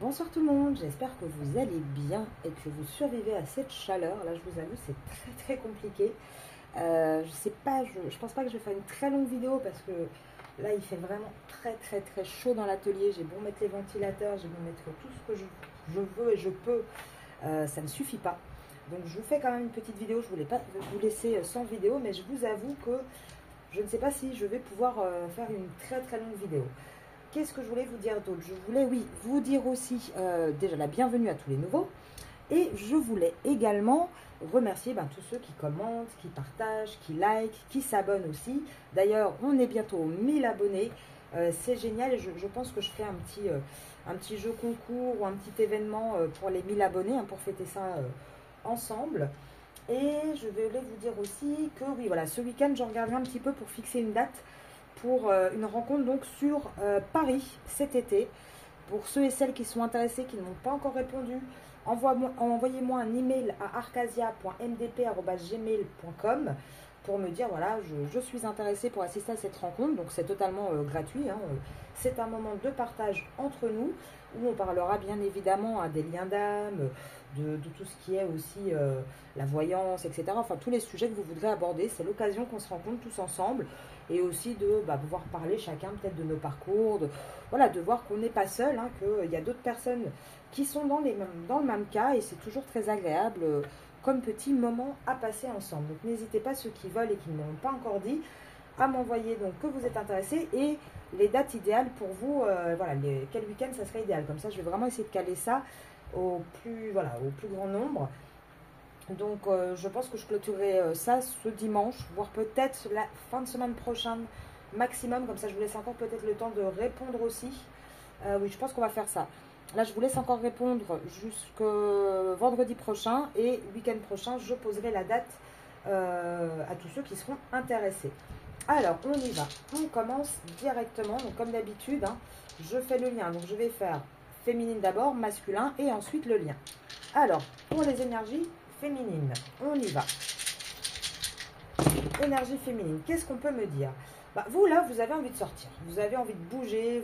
Bonsoir tout le monde, j'espère que vous allez bien et que vous survivez à cette chaleur. Là, je vous avoue, c'est très compliqué. Je sais pas, je pense pas que je vais faire une très longue vidéo parce que là, il fait vraiment très chaud dans l'atelier. J'ai beau mettre les ventilateurs, j'ai beau mettre tout ce que je veux et je peux, ça ne suffit pas. Donc, je vous fais quand même une petite vidéo. Je voulais pas vous laisser sans vidéo, mais je vous avoue que je ne sais pas si je vais pouvoir faire une très longue vidéo. Qu'est-ce que je voulais vous dire d'autre? Je voulais, oui, vous dire aussi déjà la bienvenue à tous les nouveaux. Et je voulais également remercier tous ceux qui commentent, qui partagent, qui like, qui s'abonnent aussi. D'ailleurs, on est bientôt aux 1000 abonnés. C'est génial et je pense que je ferai un petit jeu concours ou un petit événement pour les 1000 abonnés pour fêter ça ensemble. Et je voulais vous dire aussi que oui, voilà, ce week-end, je regarderai un petit peu pour fixer une date pour une rencontre donc sur Paris cet été. Pour ceux et celles qui sont intéressés, qui ne m'ont pas encore répondu, envoyez-moi un email à arcasia.mdp@gmail.com pour me dire voilà, je suis intéressée pour assister à cette rencontre. Donc c'est totalement gratuit. C'est un moment de partage entre nous où on parlera bien évidemment des liens d'âme, de tout ce qui est aussi la voyance, etc. Enfin, tous les sujets que vous voudrez aborder. C'est l'occasion qu'on se rencontre tous ensemble et aussi de pouvoir parler chacun peut-être de nos parcours, de voir qu'on n'est pas seul, qu'il y a d'autres personnes qui sont dans le même cas et c'est toujours très agréable comme petit moment à passer ensemble. Donc n'hésitez pas, ceux qui veulent et qui ne m'ont pas encore dit, à m'envoyer donc que vous êtes intéressés et les dates idéales pour vous, quel week-end ça serait idéal. Comme ça, je vais vraiment essayer de caler ça au plus grand nombre. Donc je pense que je clôturerai ça ce dimanche, voire peut-être la fin de semaine prochaine maximum. Comme ça, je vous laisse encore peut-être le temps de répondre aussi. Oui, je pense qu'on va faire ça. Là, je vous laisse encore répondre jusqu'au vendredi prochain. Et week-end prochain, je poserai la date à tous ceux qui seront intéressés. Alors, on y va. On commence directement. Donc, comme d'habitude, je fais le lien. Donc, je vais faire féminine d'abord, masculin et ensuite le lien. Alors, pour les énergies féminines, on y va. Énergie féminine, qu'est-ce qu'on peut me dire? Vous, là, vous avez envie de sortir. Vous avez envie de bouger.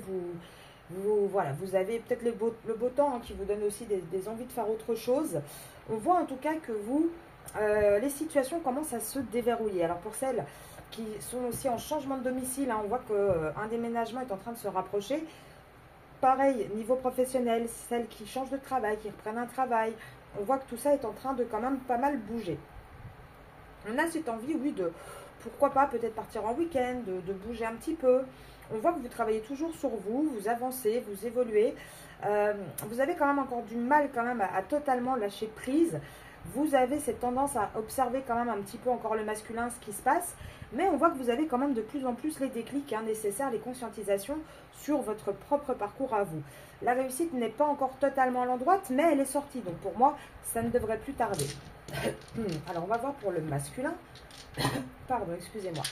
Vous avez peut-être le beau temps qui vous donne aussi des envies de faire autre chose. On voit en tout cas que vous, les situations commencent à se déverrouiller. Alors, pour celles qui sont aussi en changement de domicile, on voit qu'un déménagement est en train de se rapprocher. Pareil, niveau professionnel, celles qui changent de travail, qui reprennent un travail, on voit que tout ça est en train de quand même pas mal bouger. On a cette envie, oui, de pourquoi pas peut-être partir en week-end, de bouger un petit peu. On voit que vous travaillez toujours sur vous, vous avancez, vous évoluez. Vous avez quand même encore du mal quand même à totalement lâcher prise. Vous avez cette tendance à observer quand même un petit peu encore le masculin, ce qui se passe. Mais on voit que vous avez quand même de plus en plus les déclics nécessaires, les conscientisations sur votre propre parcours à vous. La réussite n'est pas encore totalement à l'endroit, mais elle est sortie. Donc pour moi, ça ne devrait plus tarder. Alors on va voir pour le masculin. Pardon, excusez-moi.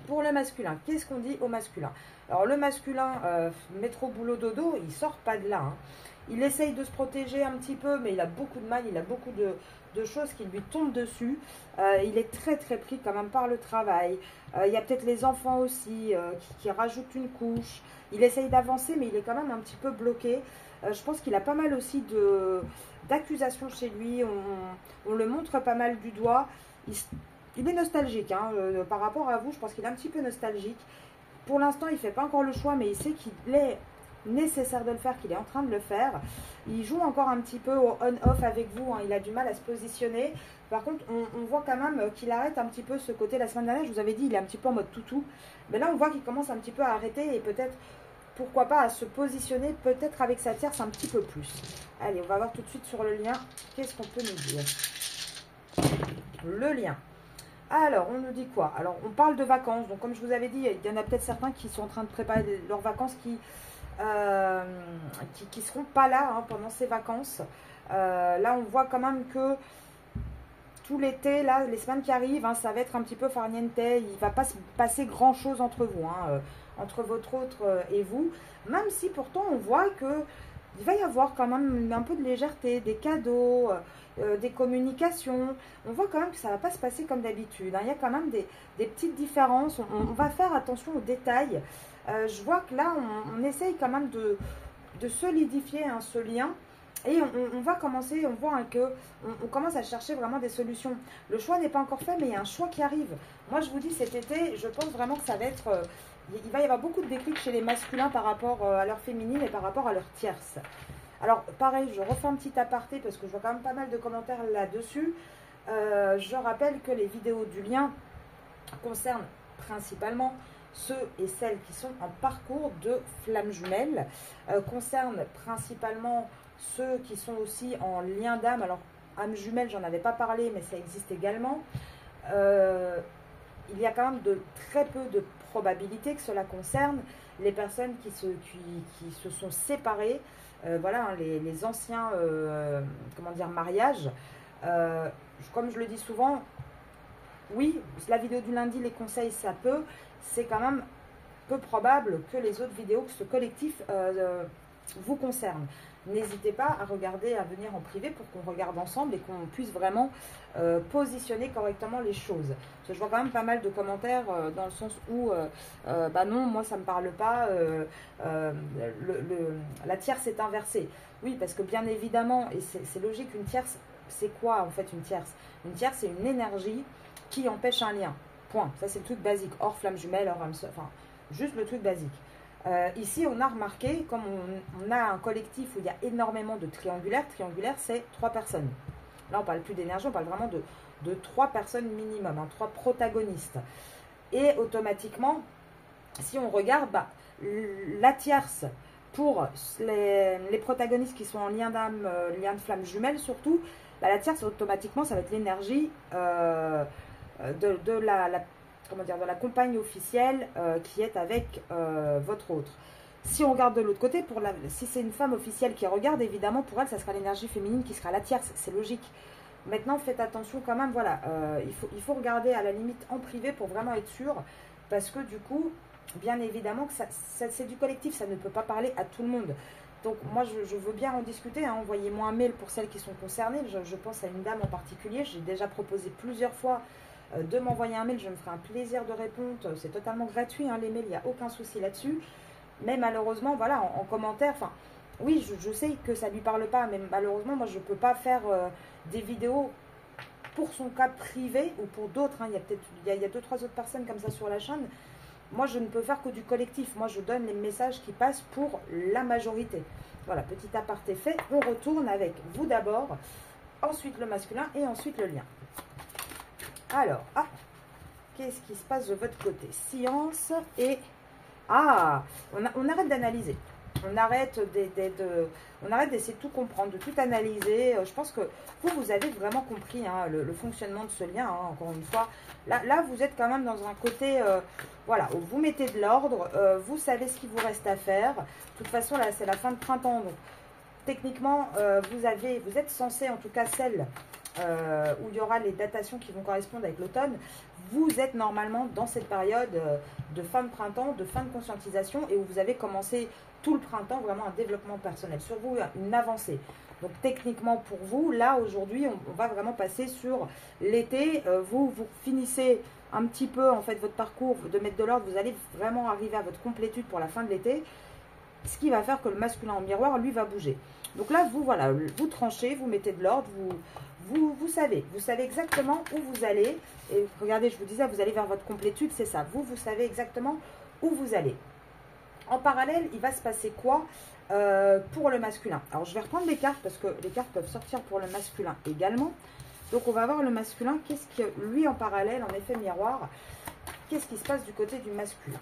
Pour le masculin, qu'est-ce qu'on dit au masculin? Alors le masculin, métro, boulot, dodo, il sort pas de là. Il essaye de se protéger un petit peu, mais il a beaucoup de mal, il a beaucoup de choses qui lui tombent dessus. Il est très pris quand même par le travail. Il y a peut-être les enfants aussi qui rajoutent une couche. Il essaye d'avancer, mais il est quand même un petit peu bloqué. Je pense qu'il a pas mal aussi d'accusations chez lui. On le montre pas mal du doigt. Il est nostalgique par rapport à vous. Je pense qu'il est un petit peu nostalgique. Pour l'instant, il ne fait pas encore le choix, mais il sait qu'il est nécessaire de le faire, qu'il est en train de le faire. Il joue encore un petit peu au on-off avec vous. Il a du mal à se positionner. Par contre, on voit quand même qu'il arrête un petit peu ce côté. La semaine dernière, je vous avais dit, il est un petit peu en mode toutou. Mais là, on voit qu'il commence un petit peu à arrêter et peut-être, pourquoi pas, à se positionner peut-être avec sa tierce un petit peu plus. Allez, on va voir tout de suite sur le lien. Qu'est-ce qu'on peut nous dire? Le lien. Alors, on nous dit quoi? Alors, on parle de vacances. Donc, comme je vous avais dit, il y en a peut-être certains qui sont en train de préparer leurs vacances qui seront pas là pendant ces vacances. Là, on voit quand même que tout l'été, là, les semaines qui arrivent, ça va être un petit peu farniente. Il ne va pas se passer grand-chose entre vous, entre votre autre et vous. Même si pourtant, on voit que il va y avoir quand même un peu de légèreté, des cadeaux, des communications. On voit quand même que ça ne va pas se passer comme d'habitude. Il y a quand même des petites différences. On va faire attention aux détails. je vois que là, on essaye quand même de solidifier hein, ce lien. Et on va commencer, on voit hein, que on commence à chercher vraiment des solutions. Le choix n'est pas encore fait, mais il y a un choix qui arrive. Moi, je vous dis, cet été, je pense vraiment que ça va être... il va y avoir beaucoup de déclics chez les masculins par rapport à leur féminine et par rapport à leur tierce. Alors, pareil, je refais un petit aparté parce que je vois quand même pas mal de commentaires là-dessus. Je rappelle que les vidéos du lien concernent principalement ceux et celles qui sont en parcours de flammes jumelles, concernent principalement ceux qui sont aussi en lien d'âme. Alors, âme jumelle, j'en avais pas parlé, mais ça existe également. Il y a quand même de très peu de probabilités que cela concerne les personnes qui se sont séparées, voilà, hein, les anciens comment dire, mariages. Comme je le dis souvent, oui, la vidéo du lundi, les conseils, ça peut. C'est quand même peu probable que les autres vidéos, que ce collectif vous concerne. N'hésitez pas à regarder, à venir en privé pour qu'on regarde ensemble et qu'on puisse vraiment positionner correctement les choses. Parce que je vois quand même pas mal de commentaires dans le sens où, bah non, moi ça ne me parle pas, la tierce est inversée. Oui, parce que bien évidemment, et c'est logique, une tierce, c'est quoi en fait une tierce? Une tierce, c'est une énergie qui empêche un lien. Point. Ça, c'est le truc basique. Hors flamme jumelle, hors âme sœur, enfin, juste le truc basique. Ici, on a remarqué, comme on a un collectif où il y a énormément de triangulaires, triangulaire, c'est 3 personnes. Là, on ne parle plus d'énergie, on parle vraiment de 3 personnes minimum, hein, 3 protagonistes. Et automatiquement, si on regarde, bah, la tierce, pour les protagonistes qui sont en lien d'âme, lien de flamme jumelle surtout, bah, la tierce, automatiquement, ça va être l'énergie de la compagne officielle qui est avec votre autre. Si on regarde de l'autre côté, si c'est une femme officielle qui regarde, évidemment, pour elle, ça sera l'énergie féminine qui sera la tierce, c'est logique. Maintenant, faites attention quand même, voilà, il faut regarder à la limite en privé pour vraiment être sûr, parce que du coup, bien évidemment, que c'est du collectif, ça ne peut pas parler à tout le monde. Donc moi, je veux bien en discuter, hein. Envoyez-moi un mail pour celles qui sont concernées. Je pense à une dame en particulier, j'ai déjà proposé plusieurs fois de m'envoyer un mail, je me ferai un plaisir de répondre, c'est totalement gratuit, hein, les mails, il n'y a aucun souci là-dessus, mais malheureusement, voilà, en commentaire, enfin, oui, je sais que ça ne lui parle pas, mais malheureusement, moi, je ne peux pas faire des vidéos pour son cas privé, ou pour d'autres, hein, il y a 2-3 autres personnes comme ça sur la chaîne, moi, je ne peux faire que du collectif, moi, je donne les messages qui passent pour la majorité. Voilà, petit aparté fait, on retourne avec vous d'abord, ensuite le masculin et ensuite le lien. Alors, qu'est-ce qui se passe de votre côté? Science et... on arrête d'analyser. On arrête d'essayer de tout comprendre, de tout analyser. Je pense que vous avez vraiment compris hein, le fonctionnement de ce lien, hein, encore une fois. Là, vous êtes quand même dans un côté, voilà, où vous mettez de l'ordre, vous savez ce qu'il vous reste à faire. De toute façon, là, c'est la fin de printemps, donc techniquement, vous êtes censé, en tout cas celle où il y aura les datations qui vont correspondre avec l'automne, vous êtes normalement dans cette période de fin de printemps, de fin de conscientisation et où vous avez commencé tout le printemps vraiment un développement personnel. Sur vous, une avancée. Donc techniquement pour vous, là aujourd'hui, on va vraiment passer sur l'été. Vous finissez un petit peu en fait votre parcours de mettre de l'ordre, vous allez vraiment arriver à votre complétude pour la fin de l'été. Ce qui va faire que le masculin en miroir, lui, va bouger. Donc là, voilà, vous tranchez, vous mettez de l'ordre, vous savez exactement où vous allez. Et regardez, je vous disais, vous allez vers votre complétude, c'est ça. Vous savez exactement où vous allez. En parallèle, il va se passer quoi pour le masculin? Alors, je vais reprendre les cartes parce que les cartes peuvent sortir pour le masculin également. Donc, on va voir le masculin. Qu'est-ce que lui, en parallèle, en effet miroir, qu'est-ce qui se passe du côté du masculin?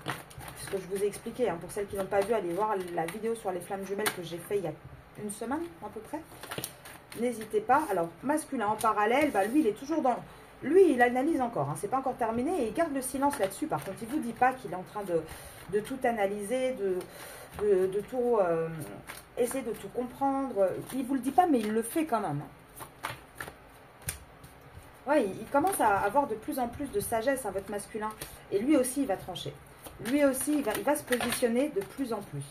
Ce que je vous ai expliqué, hein, pour celles qui n'ont pas vu, allez voir la vidéo sur les flammes jumelles que j'ai fait il y a une semaine à peu près. N'hésitez pas. Alors, masculin en parallèle, bah, lui, il est toujours dans... Lui, il analyse encore, hein, c'est pas encore terminé et il garde le silence là-dessus. Par contre, il ne vous dit pas qu'il est en train de tout analyser, de tout... essayer de tout comprendre. Il ne vous le dit pas, mais il le fait quand même. Ouais, il commence à avoir de plus en plus de sagesse, hein, votre masculin. Et lui aussi, il va trancher. Lui aussi, il va se positionner de plus en plus.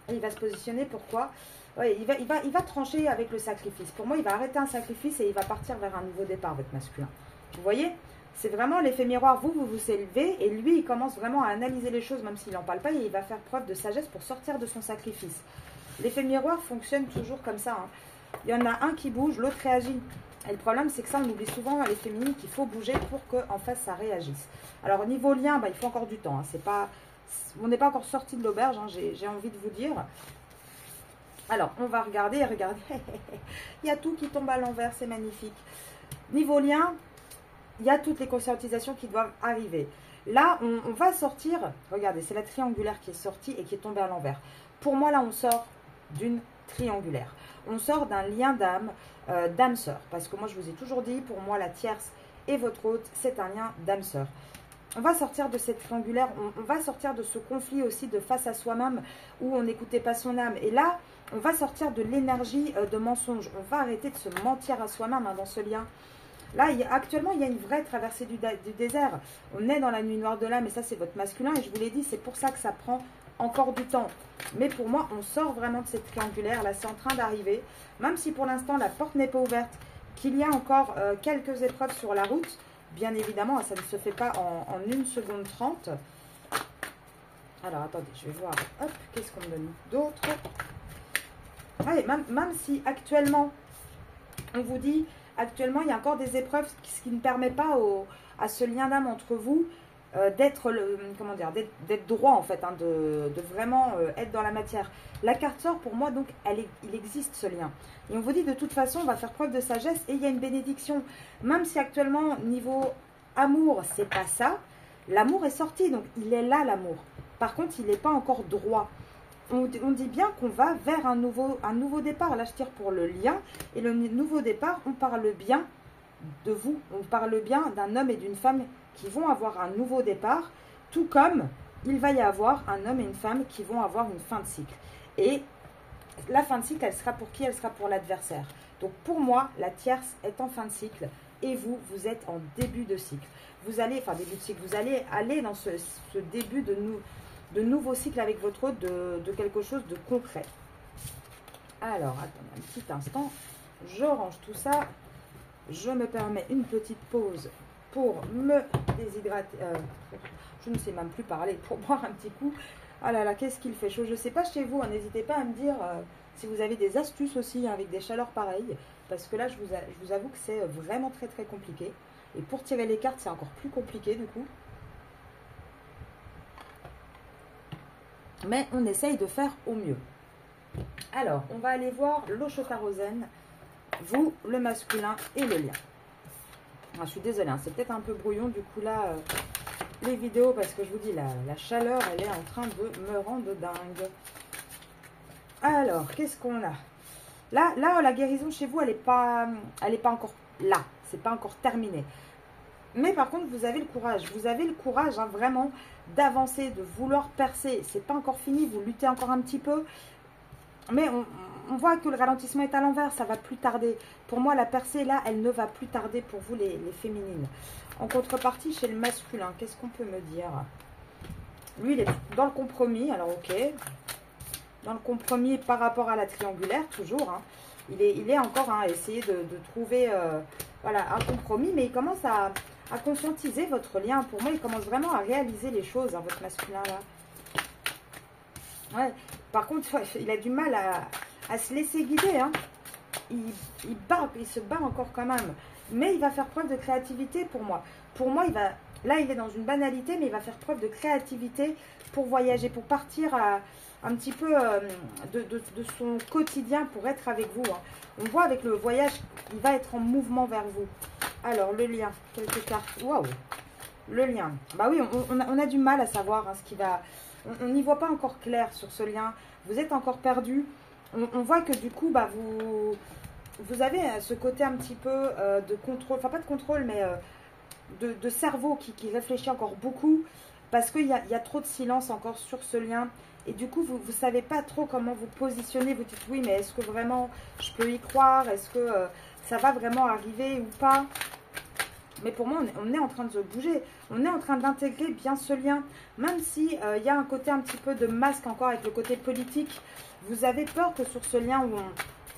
Et il va se positionner, pourquoi? Ouais, il va trancher avec le sacrifice. Pour moi, il va arrêter un sacrifice et il va partir vers un nouveau départ, votre masculin. Vous voyez? C'est vraiment l'effet miroir. Vous vous élevez et lui, il commence vraiment à analyser les choses, même s'il n'en parle pas, et il va faire preuve de sagesse pour sortir de son sacrifice. L'effet miroir fonctionne toujours comme ça. Hein. Il y en a un qui bouge, l'autre réagit. Et le problème, c'est que ça, on oublie souvent, les féminines, qu'il faut bouger pour qu'en face, ça réagisse. Alors, au niveau lien, il faut encore du temps. Hein. C'est pas, on n'est pas encore sorti de l'auberge, hein, j'ai envie de vous dire. Alors, on va regarder, regardez. Il y a tout qui tombe à l'envers, c'est magnifique. Niveau lien, il y a toutes les conscientisations qui doivent arriver. Là, on va sortir, regardez, c'est la triangulaire qui est sortie et qui est tombée à l'envers. Pour moi, là, on sort d'une triangulaire. On sort d'un lien d'âme, d'âme-sœur. Parce que moi, je vous ai toujours dit, pour moi, la tierce et votre hôte, c'est un lien d'âme-sœur. On va sortir de cette triangulaire, on va sortir de ce conflit aussi de face à soi-même où on n'écoutait pas son âme. Et là, on va sortir de l'énergie de mensonge. On va arrêter de se mentir à soi-même dans ce lien. Là, actuellement, il y a une vraie traversée du désert. On est dans la nuit noire de l'âme, et ça, c'est votre masculin. Et je vous l'ai dit, c'est pour ça que ça prend encore du temps. Mais pour moi, on sort vraiment de cette triangulaire. Là, c'est en train d'arriver. Même si pour l'instant, la porte n'est pas ouverte, qu'il y a encore quelques épreuves sur la route. Bien évidemment, ça ne se fait pas en 1 seconde 30. Alors, attendez, je vais voir. Hop, qu'est-ce qu'on me donne d'autre? Ouais, même si actuellement, on vous dit, actuellement, il y a encore des épreuves, ce qui ne permet pas à ce lien d'âme entre vous d'être droit, en fait, hein, de vraiment être dans la matière. La carte sort, pour moi, donc, il existe ce lien. Et on vous dit, de toute façon, on va faire preuve de sagesse et il y a une bénédiction. Même si actuellement, niveau amour, c'est pas ça, l'amour est sorti, donc il est là, l'amour. Par contre, il n'est pas encore droit. On dit bien qu'on va vers un nouveau départ. Là, je tire pour le lien. Et le nouveau départ, on parle bien de vous. On parle bien d'un homme et d'une femme qui vont avoir un nouveau départ. Tout comme il va y avoir un homme et une femme qui vont avoir une fin de cycle. Et la fin de cycle, elle sera pour qui? Elle sera pour l'adversaire. Donc, pour moi, la tierce est en fin de cycle. Et vous, vous êtes en début de cycle. Vous allez, enfin, début de cycle, vous allez aller dans ce début de nouveau cycle avec votre hôte, de quelque chose de concret. Alors, attendez un petit instant. Je range tout ça. Je me permets une petite pause pour me déshydrater. Je ne sais même plus parler, pour boire un petit coup. Ah là là, qu'est-ce qu'il fait chaud. Je ne sais pas chez vous, hein, n'hésitez pas à me dire si vous avez des astuces aussi hein, avec des chaleurs pareilles. Parce que là, je vous avoue que c'est vraiment très très compliqué. Et pour tirer les cartes, c'est encore plus compliqué du coup. Mais on essaye de faire au mieux. Alors, on va aller voir l'Oshotarosen, vous, le masculin et le lien. Ah, je suis désolée, hein, c'est peut-être un peu brouillon du coup là, les vidéos, parce que je vous dis, la chaleur, elle est en train de me rendre dingue. Alors, qu'est-ce qu'on a? Là, la guérison chez vous, elle n'est pas encore là, c'est pas encore terminé. Mais par contre, vous avez le courage. Vous avez le courage, hein, vraiment, d'avancer, de vouloir percer. C'est pas encore fini, vous luttez encore un petit peu. Mais on voit que le ralentissement est à l'envers, ça va plus tarder. Pour moi, la percée, là, elle ne va plus tarder pour vous, les féminines. En contrepartie, chez le masculin, qu'est-ce qu'on peut me dire? Lui, il est dans le compromis, alors ok. Dans le compromis par rapport à la triangulaire, toujours. Hein. Il est encore à essayer de trouver voilà, un compromis, mais il commence à conscientiser votre lien. Pour moi, il commence vraiment à réaliser les choses, hein, votre masculin là. Ouais. Par contre, il a du mal à se laisser guider. Hein. Il se bat encore quand même. Mais il va faire preuve de créativité pour moi. Pour moi, là, il est dans une banalité, mais il va faire preuve de créativité pour voyager, pour partir un petit peu de son quotidien pour être avec vous. Hein. On voit avec le voyage, il va être en mouvement vers vous. Alors, le lien, quelques cartes. Waouh! Le lien. Bah oui, on a du mal à savoir hein, ce qui va... On n'y voit pas encore clair sur ce lien. Vous êtes encore perdu. On voit que du coup, bah, vous avez ce côté un petit peu de contrôle. Enfin, pas de contrôle, mais de cerveau qui réfléchit encore beaucoup. Parce qu'il y a trop de silence encore sur ce lien. Et du coup, vous ne savez pas trop comment vous positionner. Vous dites, oui, mais est-ce que vraiment je peux y croire? Est-ce que ça va vraiment arriver ou pas? Mais pour moi, on est en train de se bouger. On est en train d'intégrer bien ce lien. Même si y a un côté un petit peu de masque encore avec le côté politique. Vous avez peur que sur ce lien où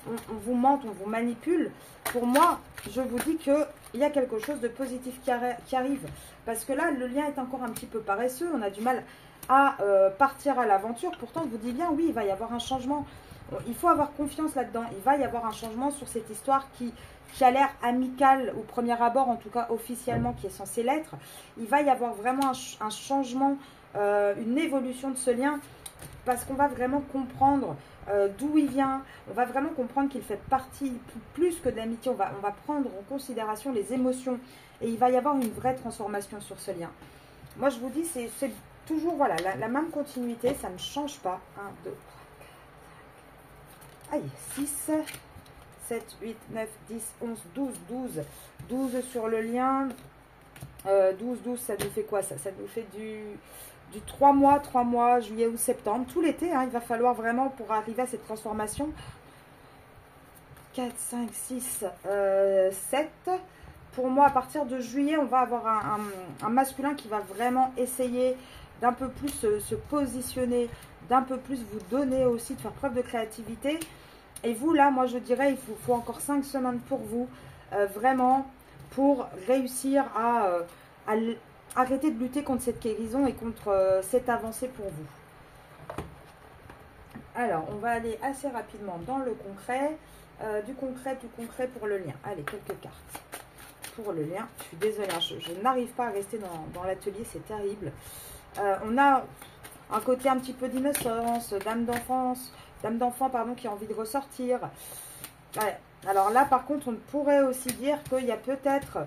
on vous mente, on vous manipule. Pour moi, je vous dis qu'il y a quelque chose de positif qui arrive. Parce que là, le lien est encore un petit peu paresseux. On a du mal à partir à l'aventure. Pourtant, on vous dit bien, oui, il va y avoir un changement. Il faut avoir confiance là-dedans. Il va y avoir un changement sur cette histoire qui a l'air amicale au premier abord, en tout cas officiellement, qui est censé l'être. Il va y avoir vraiment un changement, une évolution de ce lien, parce qu'on va vraiment comprendre d'où il vient. On va vraiment comprendre qu'il fait partie, plus que de l'amitié, on va prendre en considération les émotions. Et il va y avoir une vraie transformation sur ce lien. Moi, je vous dis, c'est toujours voilà, la même continuité, ça ne change pas. 1, 2, 3, 4, 6, 7, 8, 9, 10, 11, 12, 12. 12 sur le lien. 12, ça nous fait quoi ça nous fait du 3 mois, juillet ou septembre. Tout l'été, hein, il va falloir vraiment pour arriver à cette transformation. 4, 5, 6, 7. Pour moi, à partir de juillet, on va avoir un masculin qui va vraiment essayer d'un peu plus se positionner, d'un peu plus vous donner aussi, de faire preuve de créativité. Et vous, là, moi, je dirais, il faut encore 5 semaines pour vous, vraiment, pour réussir à arrêter de lutter contre cette guérison et contre cette avancée pour vous. Alors, on va aller assez rapidement dans le concret. Du concret pour le lien. Allez, quelques cartes pour le lien. Je suis désolée, hein, je n'arrive pas à rester dans l'atelier, c'est terrible. On a un côté un petit peu d'innocence, d'âme d'enfant, pardon, qui a envie de ressortir. Ouais. Alors là, par contre, on pourrait aussi dire qu'il y a peut-être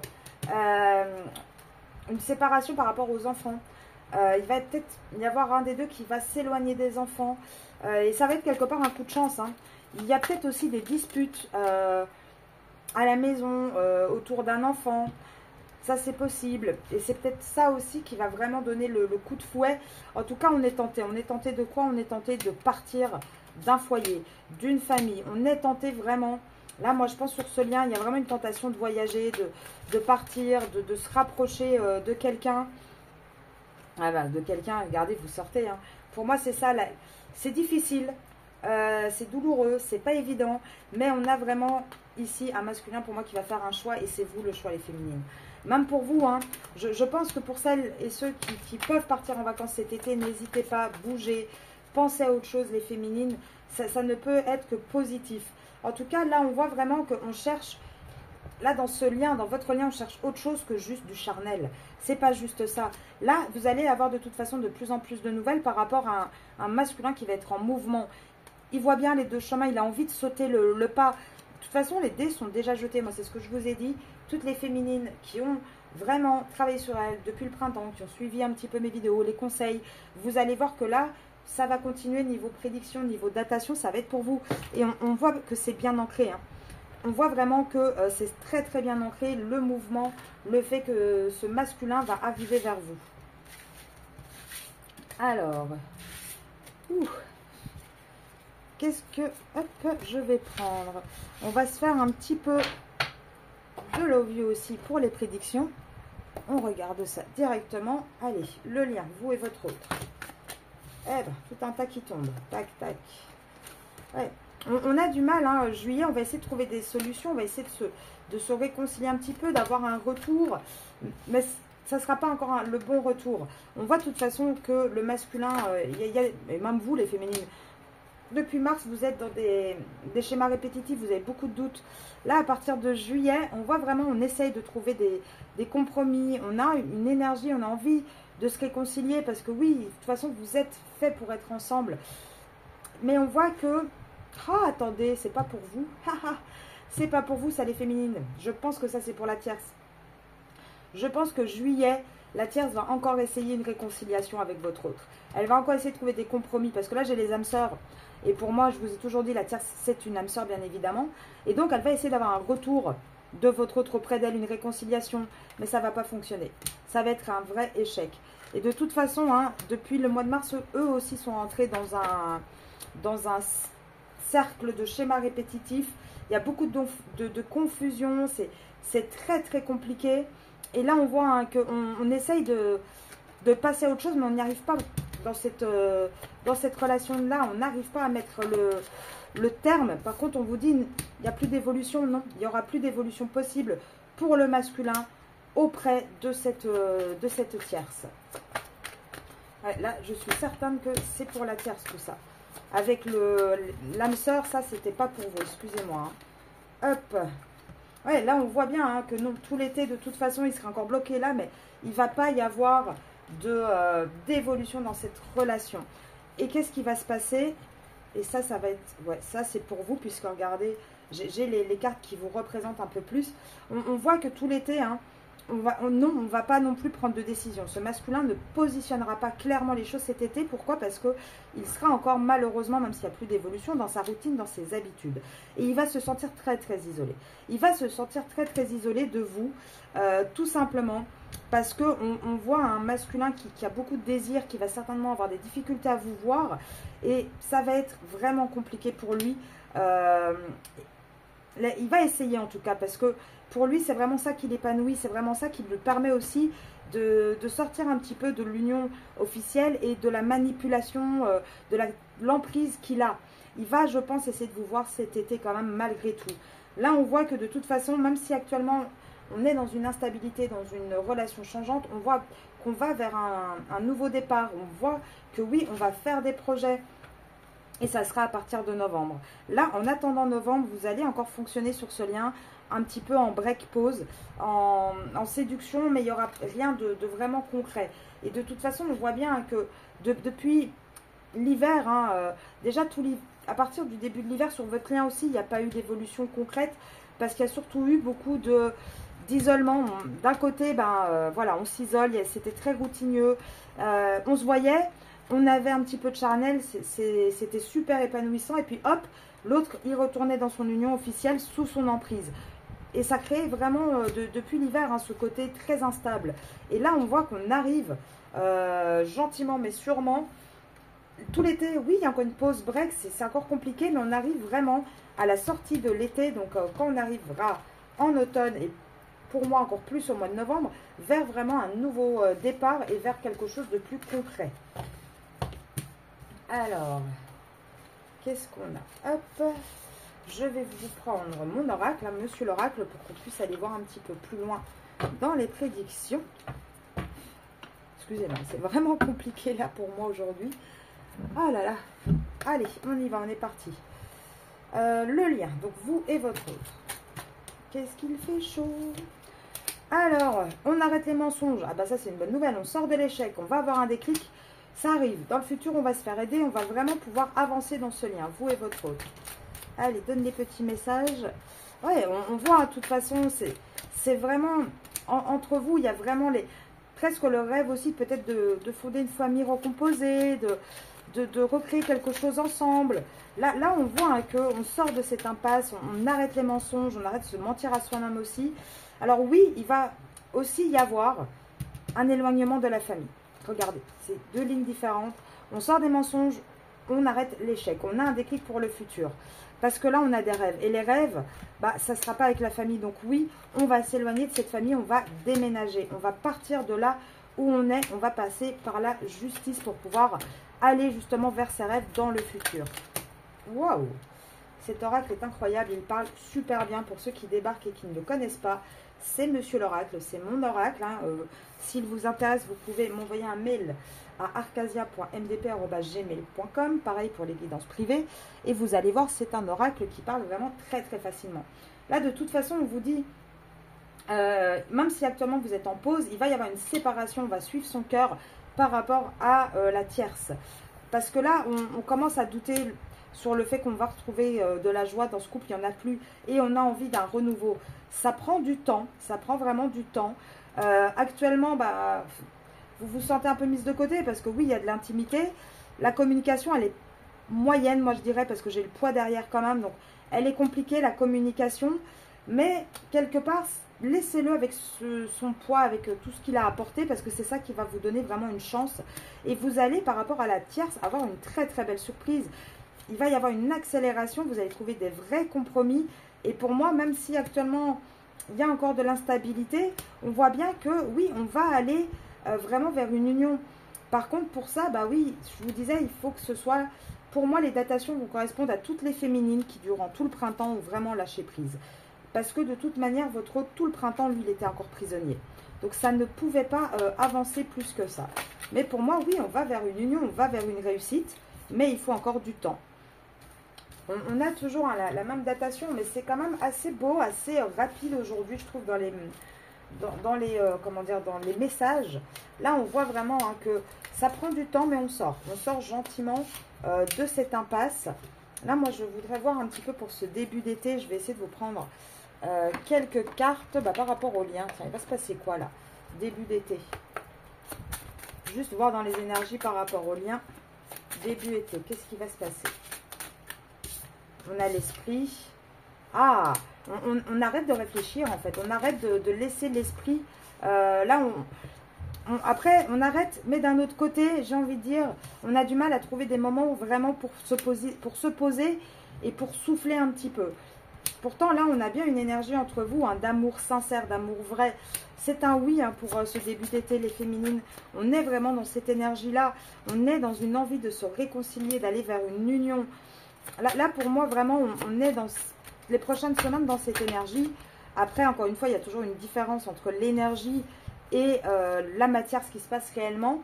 une séparation par rapport aux enfants. Il va peut-être y avoir un des deux qui va s'éloigner des enfants. Et ça va être quelque part un coup de chance, hein. Il y a peut-être aussi des disputes à la maison autour d'un enfant. Ça, c'est possible. Et c'est peut-être ça aussi qui va vraiment donner le coup de fouet. En tout cas, on est tenté. On est tenté de quoi? On est tenté de partir d'un foyer, d'une famille. On est tenté vraiment. Là, moi, je pense sur ce lien, il y a vraiment une tentation de voyager, de partir, de se rapprocher de quelqu'un. Ah ben, de quelqu'un, regardez, vous sortez. Hein. Pour moi, c'est ça. C'est difficile. C'est douloureux, c'est pas évident, mais on a vraiment ici un masculin pour moi qui va faire un choix et c'est vous le choix, les féminines. Même pour vous, hein, je pense que pour celles et ceux qui peuvent partir en vacances cet été, n'hésitez pas, bougez, pensez à autre chose, les féminines, ça ne peut être que positif. En tout cas, là, on voit vraiment qu'on cherche, là, dans ce lien, dans votre lien, on cherche autre chose que juste du charnel. C'est pas juste ça. Là, vous allez avoir de toute façon de plus en plus de nouvelles par rapport à un masculin qui va être en mouvement. Il voit bien les deux chemins, il a envie de sauter le pas. De toute façon, les dés sont déjà jetés. Moi, c'est ce que je vous ai dit. Toutes les féminines qui ont vraiment travaillé sur elles depuis le printemps, qui ont suivi un petit peu mes vidéos, les conseils, vous allez voir que là, ça va continuer niveau prédiction, niveau datation, ça va être pour vous. Et on voit que c'est bien ancré. Hein. On voit vraiment que c'est très très bien ancré, le mouvement, le fait que ce masculin va arriver vers vous. Alors, qu'est-ce que je vais prendre? On va se faire un petit peu de love you aussi pour les prédictions. On regarde ça directement. Allez, le lien, vous et votre autre. Eh ben, tout un tas qui tombe. Tac, tac. Ouais. On a du mal, hein. Juillet, on va essayer de trouver des solutions. On va essayer de se réconcilier un petit peu, d'avoir un retour. Mais ça ne sera pas encore le bon retour. On voit de toute façon que le masculin, et même vous, les féminines, depuis mars, vous êtes dans des schémas répétitifs, vous avez beaucoup de doutes. Là, à partir de juillet, on voit vraiment, on essaye de trouver des compromis. On a une énergie, on a envie de se réconcilier parce que oui, de toute façon, vous êtes fait pour être ensemble. Mais on voit que, attendez, c'est pas pour vous. C'est pas pour vous, ça les féminines. Je pense que ça, c'est pour la tierce. Je pense que juillet, la tierce va encore essayer une réconciliation avec votre autre. Elle va encore essayer de trouver des compromis parce que là, j'ai les âmes sœurs. Et pour moi, je vous ai toujours dit, la tierce, c'est une âme sœur, bien évidemment. Et donc, elle va essayer d'avoir un retour de votre autre auprès d'elle, une réconciliation. Mais ça ne va pas fonctionner. Ça va être un vrai échec. Et de toute façon, hein, depuis le mois de mars, eux aussi sont entrés dans un cercle de schémas répétitifs. Il y a beaucoup de confusion. C'est très, très compliqué. Et là, on voit hein, qu'on essaye de passer à autre chose, mais on n'y arrive pas dans cette relation-là. On n'arrive pas à mettre le terme. Par contre, on vous dit, il n'y a plus d'évolution. Non, il n'y aura plus d'évolution possible pour le masculin auprès de cette tierce. Ouais, là, je suis certaine que c'est pour la tierce, tout ça. Avec l'âme sœur, ça, c'était pas pour vous, excusez-moi. Hein. Hop. Ouais, là, on voit bien hein, que non, tout l'été, de toute façon, il serait encore bloqué là, mais il ne va pas y avoir d'évolution dans cette relation. Et qu'est-ce qui va se passer? Et ça, ça va être... Ouais, ça, c'est pour vous, puisque, regardez, j'ai les cartes qui vous représentent un peu plus. On voit que tout l'été, hein, on ne va pas non plus prendre de décision. Ce masculin ne positionnera pas clairement les choses cet été. Pourquoi? Parce qu'il sera encore malheureusement, même s'il n'y a plus d'évolution, dans sa routine, dans ses habitudes. Et il va se sentir très très isolé. Il va se sentir très très isolé de vous, tout simplement parce qu'on voit un masculin qui a beaucoup de désirs, qui va certainement avoir des difficultés à vous voir. Et ça va être vraiment compliqué pour lui. Il va essayer en tout cas, parce que pour lui, c'est vraiment ça qui l'épanouit, c'est vraiment ça qui lui permet aussi de sortir un petit peu de l'union officielle et de la manipulation, de l'emprise qu'il a. Il va, je pense, essayer de vous voir cet été quand même, malgré tout. Là, on voit que de toute façon, même si actuellement, on est dans une instabilité, dans une relation changeante, on voit qu'on va vers un nouveau départ. On voit que oui, on va faire des projets. Et ça sera à partir de novembre. Là, en attendant novembre, vous allez encore fonctionner sur ce lien un petit peu en break pause, en séduction, mais il n'y aura rien de vraiment concret. Et de toute façon, on voit bien que depuis l'hiver, hein, déjà à partir du début de l'hiver, sur votre lien aussi, il n'y a pas eu d'évolution concrète, parce qu'il y a surtout eu beaucoup d'isolement. D'un côté, voilà, on s'isole, c'était très routinieux, on se voyait. On avait un petit peu de charnel, c'était super épanouissant. Et puis hop, l'autre, il retournait dans son union officielle sous son emprise. Et ça crée vraiment, depuis l'hiver, hein, ce côté très instable. Et là, on voit qu'on arrive gentiment, mais sûrement. Tout l'été, oui, il y a encore une pause break, c'est encore compliqué, mais on arrive vraiment à la sortie de l'été. Donc, quand on arrivera en automne, et pour moi encore plus au mois de novembre, vers vraiment un nouveau départ et vers quelque chose de plus concret. Alors, qu'est-ce qu'on a? Hop, je vais vous prendre mon oracle, hein, monsieur l'oracle, pour qu'on puisse aller voir un petit peu plus loin dans les prédictions. Excusez-moi, c'est vraiment compliqué là pour moi aujourd'hui. Ah là là, allez, on y va, on est parti. Le lien, donc vous et votre autre. Qu'est-ce qu'il fait chaud? Alors, on arrête les mensonges. Ah bah ça c'est une bonne nouvelle, on sort de l'échec, on va avoir un déclic. Ça arrive. Dans le futur, on va se faire aider. On va vraiment pouvoir avancer dans ce lien, vous et votre autre. Allez, donne les petits messages. Ouais, on voit, de toute façon, c'est vraiment... entre vous, il y a vraiment presque le rêve aussi, peut-être de fonder une famille recomposée, de recréer quelque chose ensemble. Là on voit hein, qu'on sort de cette impasse, on arrête les mensonges, on arrête de se mentir à soi-même aussi. Alors oui, il va aussi y avoir un éloignement de la famille. Regardez, c'est deux lignes différentes. On sort des mensonges, on arrête l'échec. On a un déclic pour le futur. Parce que là, on a des rêves. Et les rêves, ça ne sera pas avec la famille. Donc oui, on va s'éloigner de cette famille, on va déménager. On va partir de là où on est. On va passer par la justice pour pouvoir aller justement vers ses rêves dans le futur. Waouh! Cet oracle est incroyable. Il parle super bien pour ceux qui débarquent et qui ne le connaissent pas. C'est monsieur l'oracle, c'est mon oracle. Hein. S'il vous intéresse, vous pouvez m'envoyer un mail à arcasia.mdp@gmail.com. Pareil pour les guidances privées. Et vous allez voir, c'est un oracle qui parle vraiment très très facilement. Là, de toute façon, on vous dit, même si actuellement vous êtes en pause, il va y avoir une séparation. On va suivre son cœur par rapport à la tierce. Parce que là, on commence à douter sur le fait qu'on va retrouver de la joie dans ce couple, il n'y en a plus. Et on a envie d'un renouveau. Ça prend du temps, ça prend vraiment du temps. Actuellement, vous vous sentez un peu mise de côté parce que oui, il y a de l'intimité. La communication, elle est moyenne, moi je dirais, parce que j'ai le poids derrière quand même. Donc, elle est compliquée, la communication. Mais quelque part, laissez-le avec son poids, avec tout ce qu'il a apporté, parce que c'est ça qui va vous donner vraiment une chance. Et vous allez, par rapport à la tierce, avoir une très très belle surprise. Il va y avoir une accélération, vous allez trouver des vrais compromis. Et pour moi, même si actuellement il y a encore de l'instabilité. On voit bien que, oui, on va aller vraiment vers une union. Par contre, pour ça, bah oui, je vous disais, il faut que ce soit... Pour moi, les datations vont correspondre à toutes les féminines qui, durant tout le printemps, ont vraiment lâché prise. Parce que de toute manière, votre hôte, tout le printemps, lui, il était encore prisonnier. Donc, ça ne pouvait pas avancer plus que ça. Mais pour moi, oui, on va vers une union, on va vers une réussite. Mais il faut encore du temps. On a toujours hein, la même datation, mais c'est quand même assez beau, assez rapide aujourd'hui, je trouve, comment dire, dans les messages. Là, on voit vraiment hein, que ça prend du temps, mais on sort. On sort gentiment de cette impasse. Là, moi, je voudrais voir un petit peu pour ce début d'été. Je vais essayer de vous prendre quelques cartes par rapport au lien. Tiens, il va se passer quoi, là? Début d'été. Juste voir dans les énergies par rapport au lien. Début été, qu'est-ce qui va se passer? On a l'esprit. Ah, on arrête de réfléchir en fait. On arrête de laisser l'esprit. Là, après, on arrête. Mais d'un autre côté, j'ai envie de dire, on a du mal à trouver des moments vraiment pour se poser et pour souffler un petit peu. Pourtant, là, on a bien une énergie entre vous, hein, d'amour sincère, d'amour vrai. C'est un oui hein, pour ce début d'été, les féminines. On est vraiment dans cette énergie-là. On est dans une envie de se réconcilier, d'aller vers une union. Là, pour moi, vraiment, on est dans les prochaines semaines dans cette énergie. Après, encore une fois, il y a toujours une différence entre l'énergie et la matière, ce qui se passe réellement.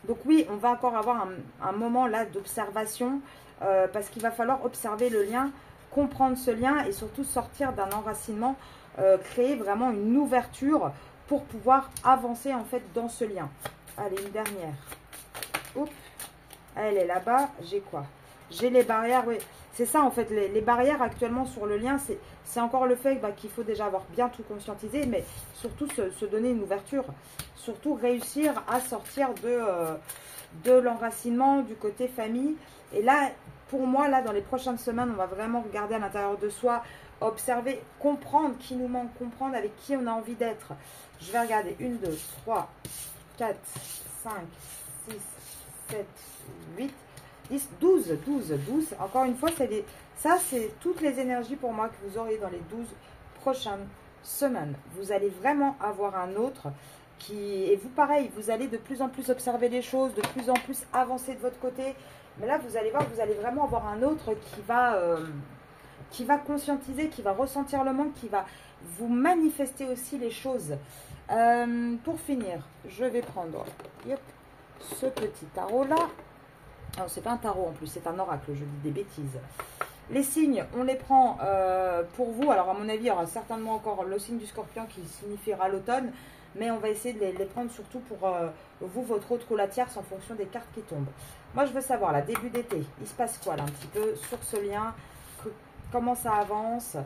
Donc oui, on va encore avoir un moment là d'observation parce qu'il va falloir observer le lien, comprendre ce lien et surtout sortir d'un enracinement, créer vraiment une ouverture pour pouvoir avancer en fait dans ce lien. Allez, une dernière. Oups, elle est là-bas. J'ai quoi? J'ai les barrières, oui. C'est ça en fait, les barrières actuellement sur le lien, c'est encore le fait qu'il faut déjà avoir bien tout conscientisé, mais surtout se donner une ouverture. Surtout réussir à sortir de l'enracinement, du côté famille. Et là, pour moi, là, dans les prochaines semaines, on va vraiment regarder à l'intérieur de soi, observer, comprendre qui nous manque, comprendre avec qui on a envie d'être. Je vais regarder 1, 2, 3, 4, 5, 6, 7, 8, 10, 12. Encore une fois, ça, c'est toutes les énergies pour moi que vous aurez dans les 12 prochaines semaines. Vous allez vraiment avoir un autre et vous, pareil, vous allez de plus en plus observer les choses, de plus en plus avancer de votre côté. Mais là, vous allez voir, vous allez vraiment avoir un autre qui va conscientiser, qui va ressentir le manque, qui va vous manifester aussi les choses. Pour finir, je vais prendre ce petit tarot-là. Alors, c'est pas un tarot en plus, c'est un oracle, je dis des bêtises. Les signes, on les prend pour vous. Alors, à mon avis, il y aura certainement encore le signe du scorpion qui signifiera l'automne. Mais on va essayer de les prendre surtout pour vous, votre autre ou la tierce, en fonction des cartes qui tombent. Moi, je veux savoir, là, début d'été, il se passe quoi, là, un petit peu, sur ce lien, comment ça avance?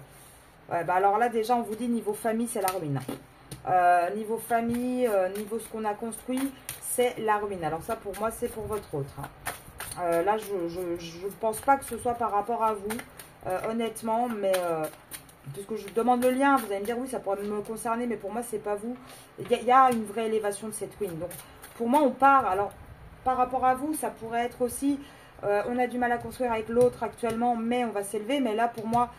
Ouais, alors là, déjà, on vous dit, niveau famille, c'est la ruine. Niveau famille, niveau ce qu'on a construit, c'est la ruine. Alors ça, pour moi, c'est pour votre autre. Hein. Là, je ne pense pas que ce soit par rapport à vous, honnêtement, mais... puisque je demande le lien, vous allez me dire oui, ça pourrait me concerner, mais pour moi, c'est pas vous. Il y a une vraie élévation de cette ruine. Donc, pour moi, on part. Alors, par rapport à vous, ça pourrait être aussi, on a du mal à construire avec l'autre actuellement, mais on va s'élever. Mais là, pour moi,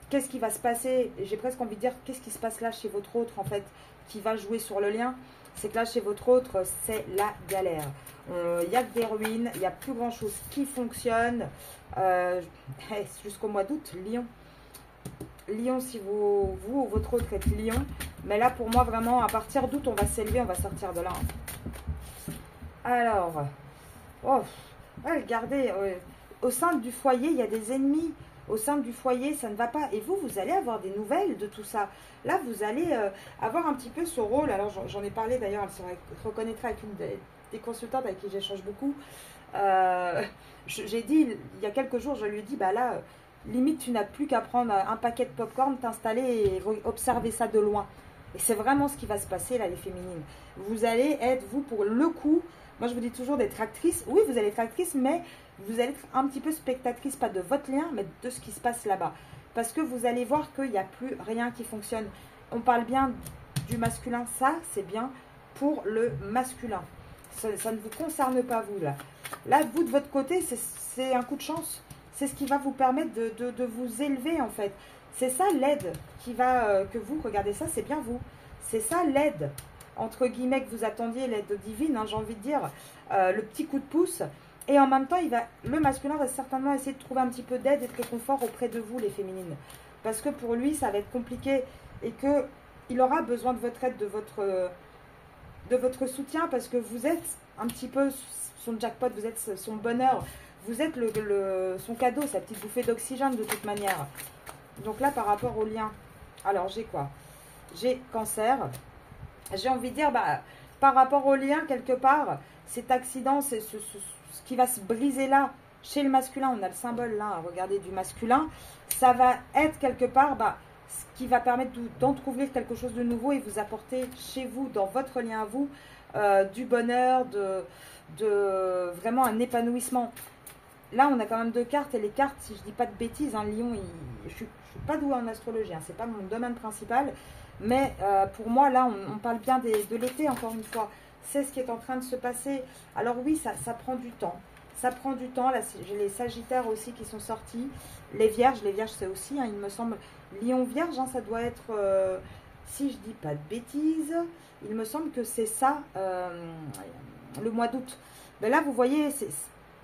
qu'est-ce qui va se passer? J'ai presque envie de dire, qu'est-ce qui se passe là chez votre autre, en fait, qui va jouer sur le lien? C'est que là, chez votre autre, c'est la galère. Il y a que des ruines, il n'y a plus grand-chose qui fonctionne. Jusqu'au mois d'août, Lion. Lion, si vous ou votre autre êtes Lion. Mais là, pour moi, vraiment, à partir d'août, on va s'élever, on va sortir de là. Alors, regardez, au sein du foyer, il y a des ennemis. Au sein du foyer, ça ne va pas. Et vous allez avoir des nouvelles de tout ça. Là, vous allez avoir un petit peu ce rôle. Alors, j'en ai parlé d'ailleurs, elle se reconnaîtra avec une des consultantes avec qui j'échange beaucoup. J'ai dit, il y a quelques jours, je lui ai dit, bah là... limite, tu n'as plus qu'à prendre un paquet de popcorn, t'installer et observer ça de loin. Et c'est vraiment ce qui va se passer, là, les féminines. Vous allez être, vous, pour le coup, moi, je vous dis toujours d'être actrice. Oui, vous allez être actrice, mais vous allez être un petit peu spectatrice, pas de votre lien, mais de ce qui se passe là-bas. Parce que vous allez voir qu'il n'y a plus rien qui fonctionne. On parle bien du masculin. Ça, c'est bien pour le masculin. Ça ne vous concerne pas, vous, là. Là, vous, de votre côté, c'est un coup de chance. c'est ce qui va vous permettre de vous élever en fait. C'est ça l'aide qui va, que vous, regardez ça, c'est bien vous. C'est ça l'aide, entre guillemets, que vous attendiez, l'aide divine, hein, j'ai envie de dire, le petit coup de pouce. Et en même temps, le masculin va certainement essayer de trouver un petit peu d'aide et de réconfort auprès de vous, les féminines. Parce que pour lui, ça va être compliqué et qu'il aura besoin de votre aide, de votre soutien, parce que vous êtes un petit peu son jackpot, vous êtes son bonheur, vous êtes son cadeau, sa petite bouffée d'oxygène de toute manière. Donc là, par rapport au lien, alors j'ai quoi? J'ai Cancer. J'ai envie de dire, par rapport au lien, quelque part, cet accident, c'est ce qui va se briser là, chez le masculin, on a le symbole là, regardez, du masculin, ça va être quelque part ce qui va permettre d'entrouvrir quelque chose de nouveau et vous apporter chez vous, dans votre lien à vous, du bonheur, de vraiment un épanouissement. Là, on a quand même 2 cartes, et les cartes, si je dis pas de bêtises, hein, Lion, je suis pas douée en astrologie, hein, c'est pas mon domaine principal, mais pour moi, là, on parle bien de l'été, encore une fois. C'est ce qui est en train de se passer. Alors oui, ça prend du temps. Ça prend du temps. Là, j'ai les Sagittaires aussi qui sont sortis. Les Vierges c'est aussi, hein, il me semble, Lion Vierge, hein, ça doit être, si je dis pas de bêtises, il me semble que c'est ça, le mois d'août. Mais là, vous voyez,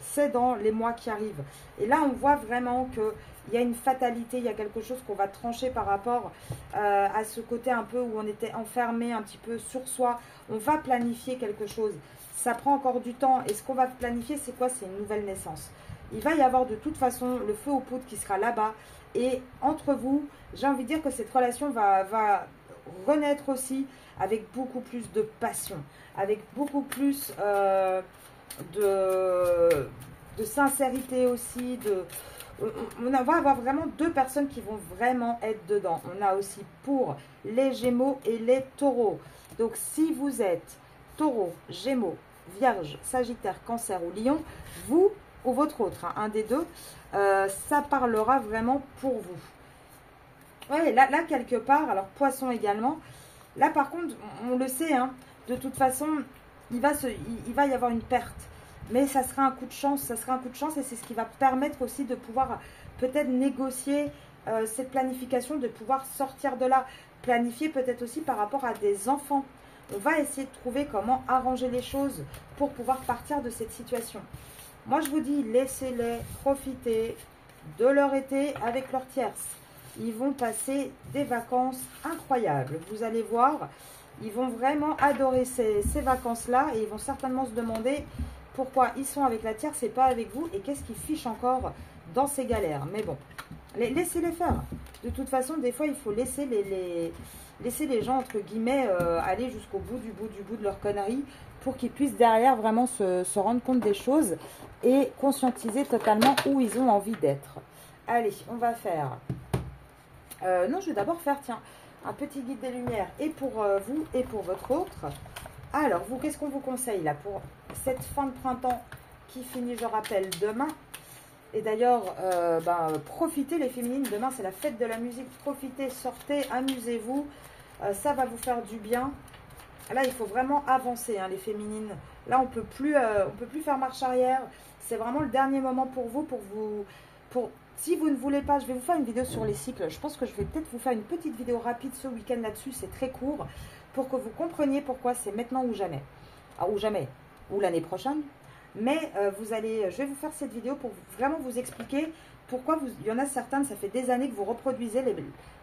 c'est dans les mois qui arrivent. Et là, on voit vraiment qu'il y a une fatalité, il y a quelque chose qu'on va trancher par rapport à ce côté un peu où on était enfermé un petit peu sur soi. On va planifier quelque chose. Ça prend encore du temps. Et ce qu'on va planifier, c'est quoi? C'est une nouvelle naissance. Il va y avoir de toute façon le feu aux poudres qui sera là-bas. Et entre vous, j'ai envie de dire que cette relation va renaître aussi avec beaucoup plus de passion, avec beaucoup plus de sincérité aussi, on va avoir vraiment 2 personnes qui vont vraiment être dedans. On a aussi pour les Gémeaux et les Taureaux. Donc si vous êtes Taureau, Gémeaux, Vierge, Sagittaire, Cancer ou Lion, vous ou votre autre, hein, un des deux, ça parlera vraiment pour vous. Ouais, là quelque part, alors Poisson également. Là par contre, on le sait, hein, de toute façon, il va y avoir une perte. Mais ça sera un coup de chance, et c'est ce qui va permettre aussi de pouvoir peut-être négocier cette planification, de pouvoir sortir de là. Planifier peut-être aussi par rapport à des enfants. On va essayer de trouver comment arranger les choses pour pouvoir partir de cette situation. Moi, je vous dis, laissez-les profiter de leur été avec leur tierce. Ils vont passer des vacances incroyables. Vous allez voir, ils vont vraiment adorer ces vacances-là et ils vont certainement se demander pourquoi ils sont avec la tierce et pas avec vous et qu'est-ce qu'ils fichent encore dans ces galères. Mais bon, laissez-les faire. De toute façon, des fois, il faut laisser les gens, entre guillemets, aller jusqu'au bout de leur connerie pour qu'ils puissent derrière vraiment se rendre compte des choses et conscientiser totalement où ils ont envie d'être. Allez, on va faire... non, je vais d'abord faire, tiens, un petit guide des lumières et pour vous et pour votre autre. Alors, vous, qu'est-ce qu'on vous conseille là pour cette fin de printemps qui finit, je rappelle, demain? Et d'ailleurs, profitez les féminines, demain c'est la fête de la musique, profitez, sortez, amusez-vous, ça va vous faire du bien. Là, il faut vraiment avancer, hein, les féminines. Là, on peut plus faire marche arrière. C'est vraiment le dernier moment pour vous, si vous ne voulez pas, je vais vous faire une vidéo sur les cycles. Je pense que je vais peut-être vous faire une petite vidéo rapide ce week-end là-dessus, c'est très court, pour que vous compreniez pourquoi c'est maintenant ou jamais. Ah, ou jamais, ou l'année prochaine. Mais je vais vous faire cette vidéo pour vraiment vous expliquer pourquoi il y en a certaines, ça fait des années que vous reproduisez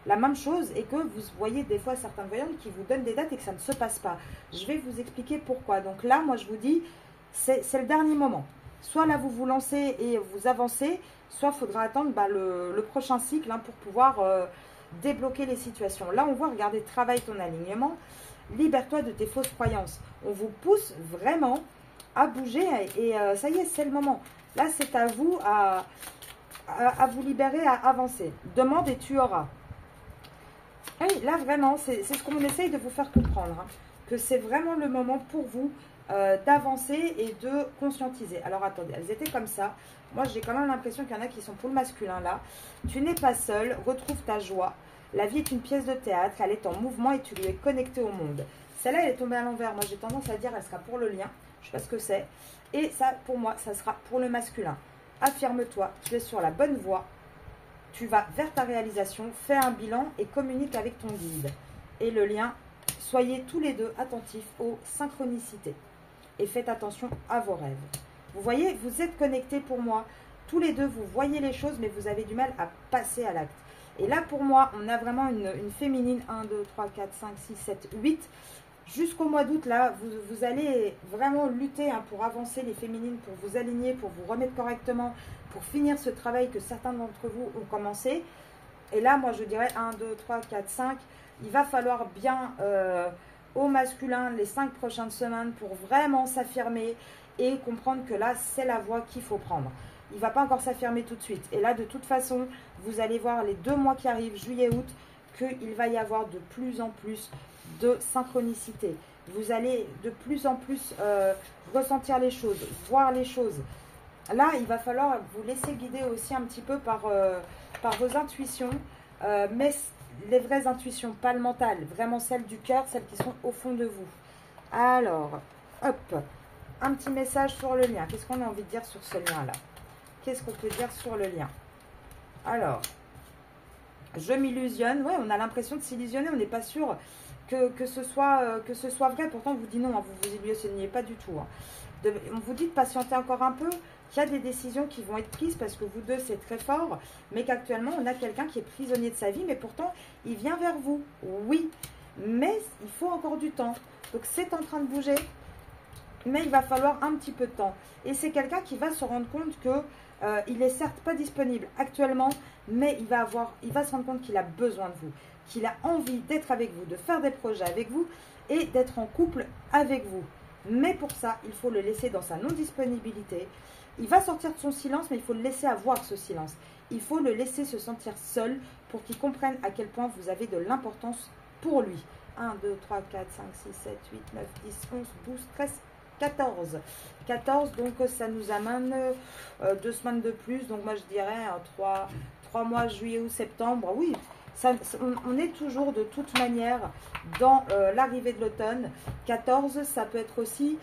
la même chose et que vous voyez des fois certaines voyantes qui vous donnent des dates et que ça ne se passe pas. Je vais vous expliquer pourquoi. Donc là, moi je vous dis, c'est le dernier moment. Soit là vous vous lancez et vous avancez, soit il faudra attendre le prochain cycle, hein, pour pouvoir débloquer les situations. Là on voit, regardez, travaille ton alignement, libère-toi de tes fausses croyances. On vous pousse vraiment à bouger et ça y est, c'est le moment. Là, c'est à vous à vous libérer, à avancer. Demande et tu auras. Oui, là, vraiment, c'est ce qu'on essaye de vous faire comprendre, hein, que c'est vraiment le moment pour vous d'avancer et de conscientiser. Alors, attendez, elles étaient comme ça. Moi, j'ai quand même l'impression qu'il y en a qui sont pour le masculin, là. Tu n'es pas seul, retrouve ta joie. La vie est une pièce de théâtre, elle est en mouvement et tu lui es connecté au monde. Celle-là, elle est tombée à l'envers. Moi, j'ai tendance à dire, elle sera pour le lien. Je ne sais pas ce que c'est. Et ça, pour moi, ça sera pour le masculin. affirme-toi, tu es sur la bonne voie. Tu vas vers ta réalisation, fais un bilan et communique avec ton guide. Et le lien, soyez tous les deux attentifs aux synchronicités. Et faites attention à vos rêves. Vous voyez, vous êtes connectés pour moi. Tous les deux, vous voyez les choses, mais vous avez du mal à passer à l'acte. Et là, pour moi, on a vraiment une féminine. 1, 2, 3, 4, 5, 6, 7, 8. Jusqu'au mois d'août, là, vous allez vraiment lutter pour avancer les féminines, pour vous aligner, pour vous remettre correctement, pour finir ce travail que certains d'entre vous ont commencé. Et là, moi, je dirais 1, 2, 3, 4, 5. Il va falloir bien au masculin les 5 prochaines semaines pour vraiment s'affirmer et comprendre que là, c'est la voie qu'il faut prendre. Il ne va pas encore s'affirmer tout de suite. Et là, de toute façon, vous allez voir les 2 mois qui arrivent, juillet, août, qu'il va y avoir de plus en plus de synchronicité. Vous allez de plus en plus ressentir les choses, voir les choses. Là, il va falloir vous laisser guider aussi un petit peu par vos intuitions, mais les vraies intuitions, pas le mental, vraiment celles du cœur, celles qui sont au fond de vous. Alors, hop, un petit message sur le lien. Qu'est-ce qu'on a envie de dire sur ce lien-là? Qu'est-ce qu'on peut dire sur le lien? Alors, je m'illusionne. Ouais, on a l'impression de s'illusionner. On n'est pas sûr que ce soit vrai. Pourtant, on vous dit non, hein, vous vous illusionnez pas du tout. Hein. On vous dit de patienter encore un peu, qu'il y a des décisions qui vont être prises parce que vous deux, c'est très fort, mais qu'actuellement, on a quelqu'un qui est prisonnier de sa vie, mais pourtant, il vient vers vous. Oui, mais il faut encore du temps. Donc, c'est en train de bouger, mais il va falloir un petit peu de temps. Et c'est quelqu'un qui va se rendre compte que il est certes pas disponible actuellement, mais il va se rendre compte qu'il a besoin de vous, qu'il a envie d'être avec vous, de faire des projets avec vous et d'être en couple avec vous. Mais pour ça, il faut le laisser dans sa non-disponibilité. Il va sortir de son silence, mais il faut le laisser avoir ce silence. Il faut le laisser se sentir seul pour qu'il comprenne à quel point vous avez de l'importance pour lui. 1, 2, 3, 4, 5, 6, 7, 8, 9, 10, 11, 12, 13, 14. 14, donc ça nous amène 2 semaines de plus. Donc moi je dirais 3 mois, juillet ou septembre. Oui, on est toujours de toute manière dans l'arrivée de l'automne. 14, ça peut être aussi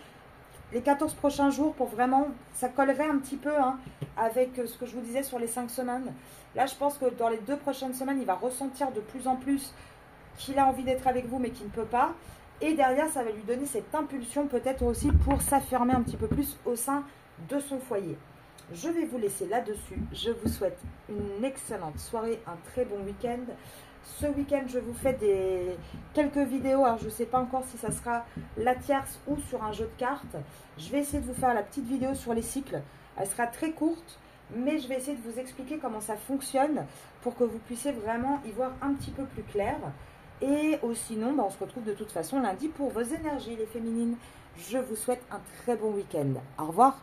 les 14 prochains jours pour vraiment, ça collerait un petit peu avec ce que je vous disais sur les 5 semaines. Là, je pense que dans les 2 prochaines semaines, il va ressentir de plus en plus qu'il a envie d'être avec vous, mais qu'il ne peut pas. Et derrière, ça va lui donner cette impulsion peut-être aussi pour s'affirmer un petit peu plus au sein de son foyer. Je vais vous laisser là-dessus. Je vous souhaite une excellente soirée, un très bon week-end. Ce week-end, je vous fais quelques vidéos. Alors, je ne sais pas encore si ça sera la tierce ou sur un jeu de cartes. Je vais essayer de vous faire la petite vidéo sur les cycles. Elle sera très courte, mais je vais essayer de vous expliquer comment ça fonctionne pour que vous puissiez vraiment y voir un petit peu plus clair. Et sinon, on se retrouve de toute façon lundi pour vos énergies, les féminines. Je vous souhaite un très bon week-end. Au revoir.